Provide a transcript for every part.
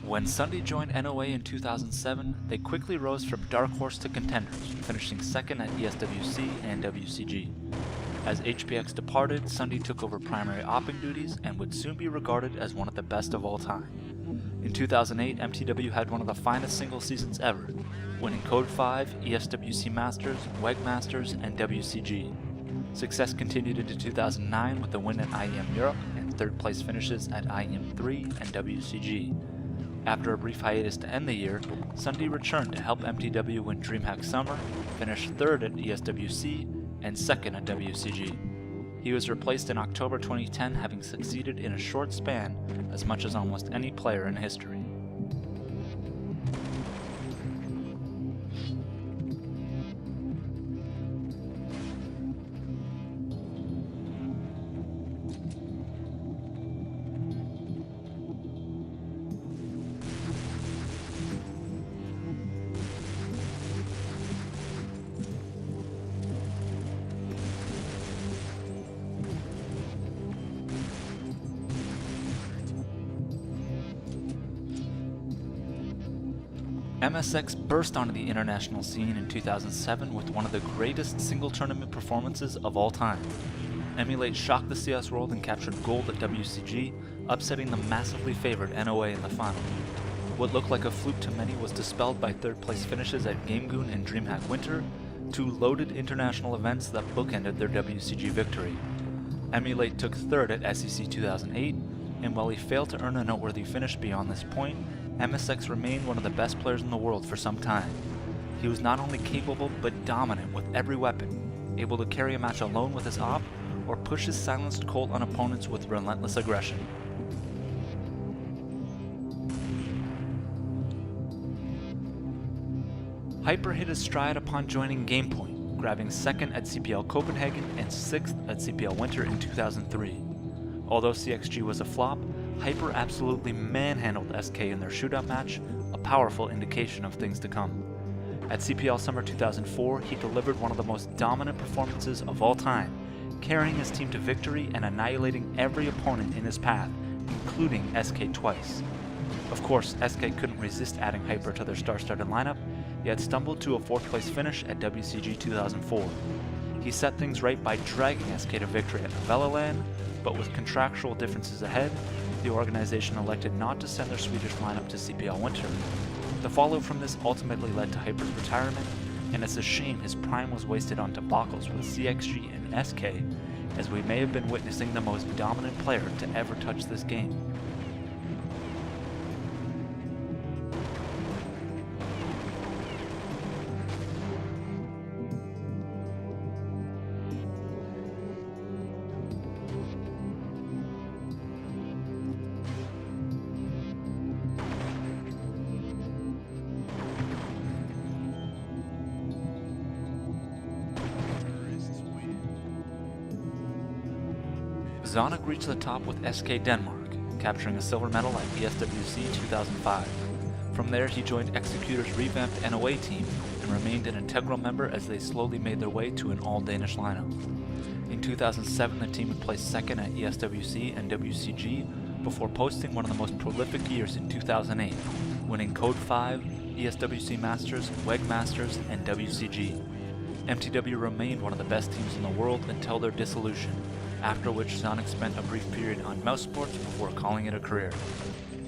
When Sunday joined NOA in 2007, they quickly rose from dark horse to contenders, finishing second at ESWC and WCG. As HPX departed, Sunday took over primary opping duties and would soon be regarded as one of the best of all time. In 2008, MTW had one of the finest single seasons ever, winning Code 5, ESWC Masters, WEG Masters, and WCG. Success continued into 2009 with a win at IEM Europe and third place finishes at IEM 3 and WCG. After a brief hiatus to end the year, Sunday returned to help MTW win DreamHack Summer, finish third at ESWC, and second at WCG. He was replaced in October 2010, having succeeded in a short span as much as almost any player in history. MSX burst onto the international scene in 2007 with one of the greatest single tournament performances of all time. Emulate shocked the CS world and captured gold at WCG, upsetting the massively favored NOA in the final. What looked like a fluke to many was dispelled by third place finishes at GameGoon and DreamHack Winter, two loaded international events that bookended their WCG victory. Emulate took third at SEC 2008, and while he failed to earn a noteworthy finish beyond this point, MSX remained one of the best players in the world for some time. He was not only capable but dominant with every weapon, able to carry a match alone with his op, or push his silenced Colt on opponents with relentless aggression. Hyper hit his stride upon joining GamePoint, grabbing second at CPL Copenhagen and sixth at CPL Winter in 2003. Although CXG was a flop, Hyper absolutely manhandled SK in their shootout match, a powerful indication of things to come. At CPL Summer 2004, he delivered one of the most dominant performances of all time, carrying his team to victory and annihilating every opponent in his path, including SK twice. Of course, SK couldn't resist adding Hyper to their star-studded lineup, yet stumbled to a 4th place finish at WCG 2004. He set things right by dragging SK to victory at Novella Land, but with contractual differences ahead, the organization elected not to send their Swedish lineup to CPL Winter. The fallout from this ultimately led to Hyper's retirement, and it's a shame his prime was wasted on debacles with CXG and SK, as we may have been witnessing the most dominant player to ever touch this game. Zonik reached the top with SK Denmark, capturing a silver medal at ESWC 2005. From there, he joined Executor's revamped NOA team and remained an integral member as they slowly made their way to an all-Danish lineup. In 2007, the team would place second at ESWC and WCG before posting one of the most prolific years in 2008, winning Code 5, ESWC Masters, WEG Masters, and WCG. MTW remained one of the best teams in the world until their dissolution, after which Zonik spent a brief period on mouse sports before calling it a career.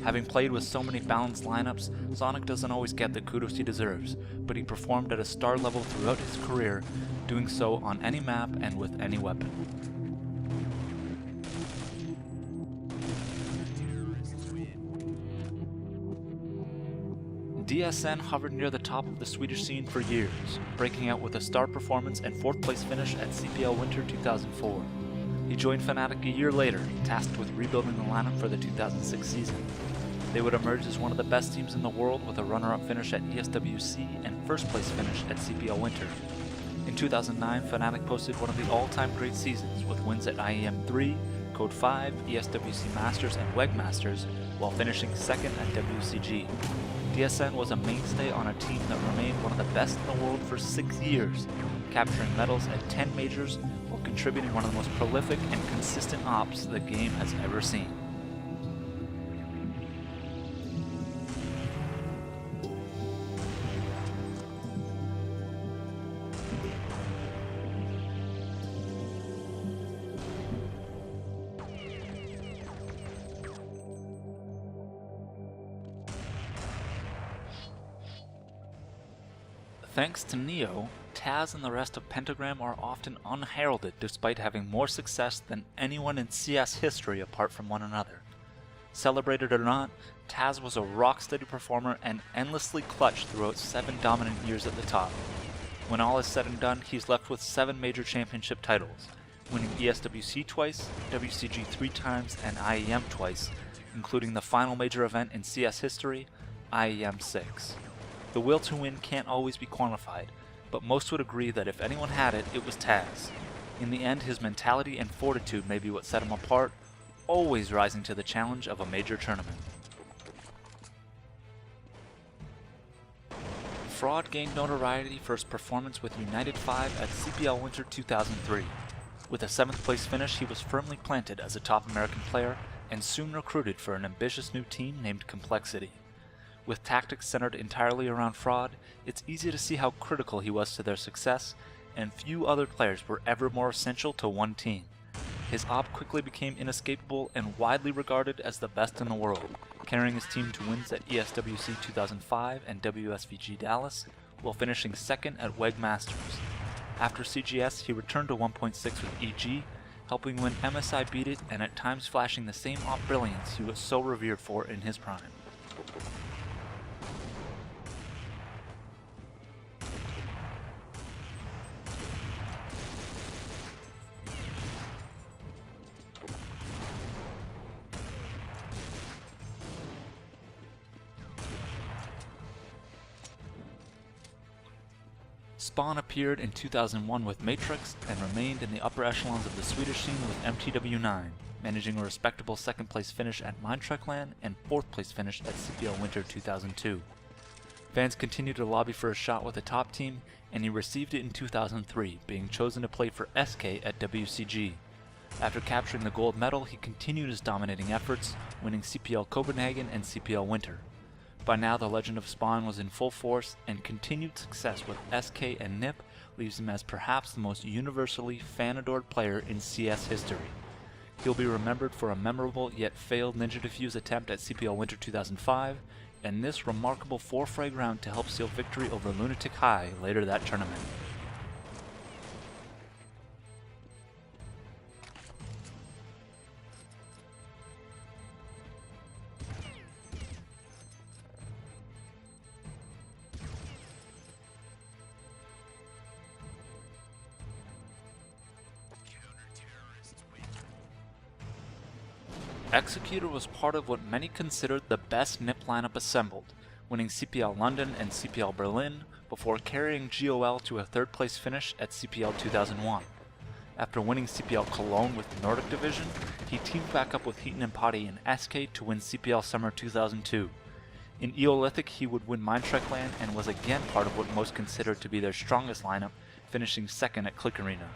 Having played with so many balanced lineups, Zonik doesn't always get the kudos he deserves, but he performed at a star level throughout his career, doing so on any map and with any weapon. DSN hovered near the top of the Swedish scene for years, breaking out with a star performance and 4th place finish at CPL Winter 2004. He joined Fnatic a year later, tasked with rebuilding the lineup for the 2006 season. They would emerge as one of the best teams in the world with a runner-up finish at ESWC and 1st place finish at CPL Winter. In 2009, Fnatic posted one of the all-time great seasons with wins at IEM 3, Code 5, ESWC Masters, and WEG Masters, while finishing second at WCG. DSN was a mainstay on a team that remained one of the best in the world for 6 years, capturing medals at 10 majors while contributing one of the most prolific and consistent ops the game has ever seen. Thanks to Neo, Taz and the rest of Pentagram are often unheralded despite having more success than anyone in CS history apart from one another. Celebrated or not, Taz was a rock-steady performer and endlessly clutch throughout 7 dominant years at the top. When all is said and done, he's left with 7 major championship titles, winning ESWC twice, WCG 3 times, and IEM twice, including the final major event in CS history, IEM 6. The will to win can't always be quantified, but most would agree that if anyone had it, it was Taz. In the end, his mentality and fortitude may be what set him apart, always rising to the challenge of a major tournament. Fraud gained notoriety for his performance with United 5 at CPL Winter 2003. With a 7th place finish, he was firmly planted as a top American player and soon recruited for an ambitious new team named Complexity. With tactics centered entirely around Fraud, it's easy to see how critical he was to their success, and few other players were ever more essential to one team. His op quickly became inescapable and widely regarded as the best in the world, carrying his team to wins at ESWC 2005 and WSVG Dallas, while finishing 2nd at WEG Masters. After CGS, he returned to 1.6 with EG, helping win MSI Beat It and at times flashing the same op brilliance he was so revered for in his prime. Spawn appeared in 2001 with Matrix and remained in the upper echelons of the Swedish scene with MTW9, managing a respectable 2nd place finish at Mindtrekland and 4th place finish at CPL Winter 2002. Fans continued to lobby for a shot with the top team, and he received it in 2003, being chosen to play for SK at WCG. After capturing the gold medal, he continued his dominating efforts, winning CPL Copenhagen and CPL Winter. By now, the legend of Spawn was in full force, and continued success with SK and NIP leaves him as perhaps the most universally fan-adored player in CS history. He'll be remembered for a memorable yet failed Ninja Defuse attempt at CPL Winter 2005, and this remarkable 4-frag round to help seal victory over Lunatic High later that tournament. Executor was part of what many considered the best NIP lineup assembled, winning CPL London and CPL Berlin before carrying GOL to a 3rd place finish at CPL 2001. After winning CPL Cologne with the Nordic Division, he teamed back up with Heaton and Potty in SK to win CPL Summer 2002. In Eolithic, he would win Mindtrekland and was again part of what most considered to be their strongest lineup, finishing 2nd at Click Arena.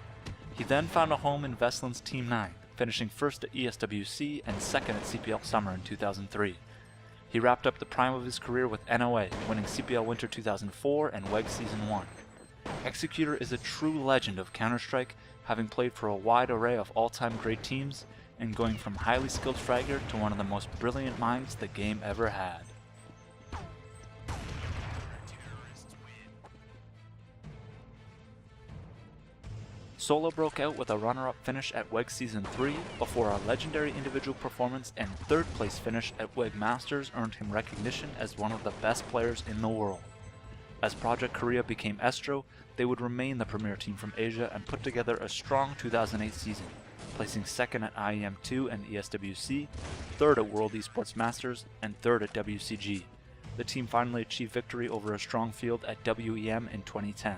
He then found a home in Veslin's Team 9, finishing 1st at ESWC and 2nd at CPL Summer in 2003. He wrapped up the prime of his career with NOA, winning CPL Winter 2004 and WEG Season 1. Executor is a true legend of Counter-Strike, having played for a wide array of all-time great teams, and going from highly skilled fragger to one of the most brilliant minds the game ever had. Solo broke out with a runner-up finish at WEG Season 3 before a legendary individual performance and 3rd place finish at WEG Masters earned him recognition as one of the best players in the world. As Project Korea became Estro, they would remain the premier team from Asia and put together a strong 2008 season, placing 2nd at IEM2 and ESWC, 3rd at World Esports Masters, and 3rd at WCG. The team finally achieved victory over a strong field at WEM in 2010.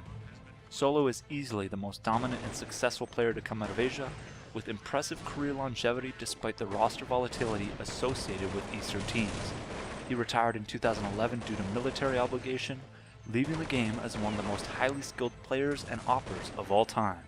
Solo is easily the most dominant and successful player to come out of Asia, with impressive career longevity despite the roster volatility associated with Eastern teams. He retired in 2011 due to military obligation, leaving the game as one of the most highly skilled players and oppers of all time.